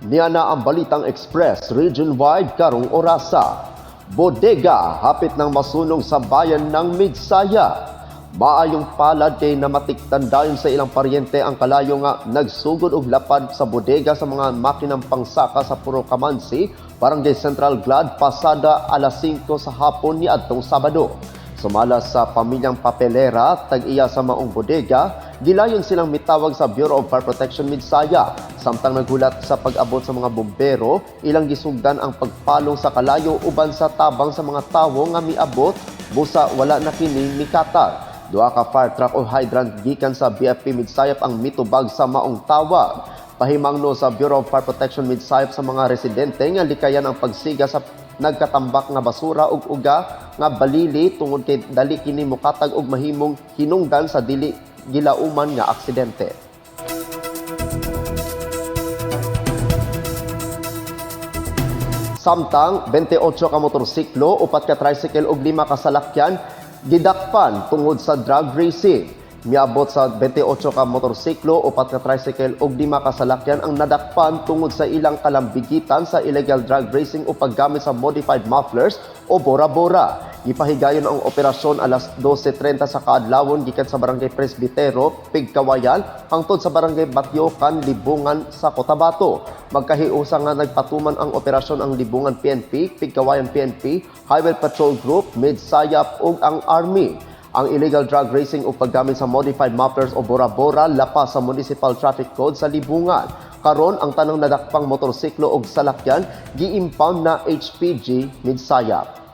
Niya na ang Balitang Express region-wide karong orasa. Bodega hapit ng masunog sa bayan ng Midsaya. Maayong palad kay namatiktan dayon sa ilang paryente ang kalayo nga nagsugod og lapad sa bodega sa mga makinang pangsaka sa Puro Kamansi, Barangay Central Glad, pasada alas 5 sa hapon ni adtong Sabado. Sumala sa pamilyang papelera, tag-iya sa maong bodega, gilayon silang mitawag sa Bureau of Fire Protection Midsaya. Samtang naghulat sa pag-abot sa mga bumbero, ilang gisugdan ang pagpalong sa kalayo uban sa tabang sa mga tawo nga miabot, busa wala na kini mikatag. Duha ka fire truck o hydrant gikan sa BFP Midsayap ang mitubag sa maong tawag. Pahimangno sa Bureau of Fire Protection Midsayap sa mga residente nga likayan ang pagsiga sa nagkatambak nga basura ug uga nga balili tungod kay dali kini mokatag og mahimong hinungdan sa dili gilauman nga aksidente. Samtang 28 ka motorsiklo, 4 ka tricycle ug 5 ka salakyan gidakpan tungod sa drug racing. Miabot sa 28 ka motorsiklo, 4 ka tricycle ug 5 ka salakyan ang nadakpan tungod sa ilang kalambigitan sa illegal drug racing o paggamit sa modified mufflers o bora-bora. Ipahigayon ang operasyon alas 12:30 sa kaadlawon gikan sa Barangay Presbitero, Pigkawayan, hangtod sa Barangay Batyokan, Libungan sa Cotabato. Magkahiusa nga nagpatuman ang operasyon ang Libungan PNP, Pigkawayan PNP, Highway Patrol Group, Midsayap ug ang Army. Ang illegal drug racing o paggamit sa modified mufflers o bora-bora lapas sa Municipal Traffic Code sa Libungan. Karon ang tanang nadakpang motorsiklo o salakyan gi-impound na HPG Midsayap.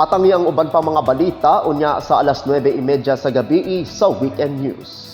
At ang iyang uban pa mga balita unya sa alas 9:30 sa gabi sa Weekend News.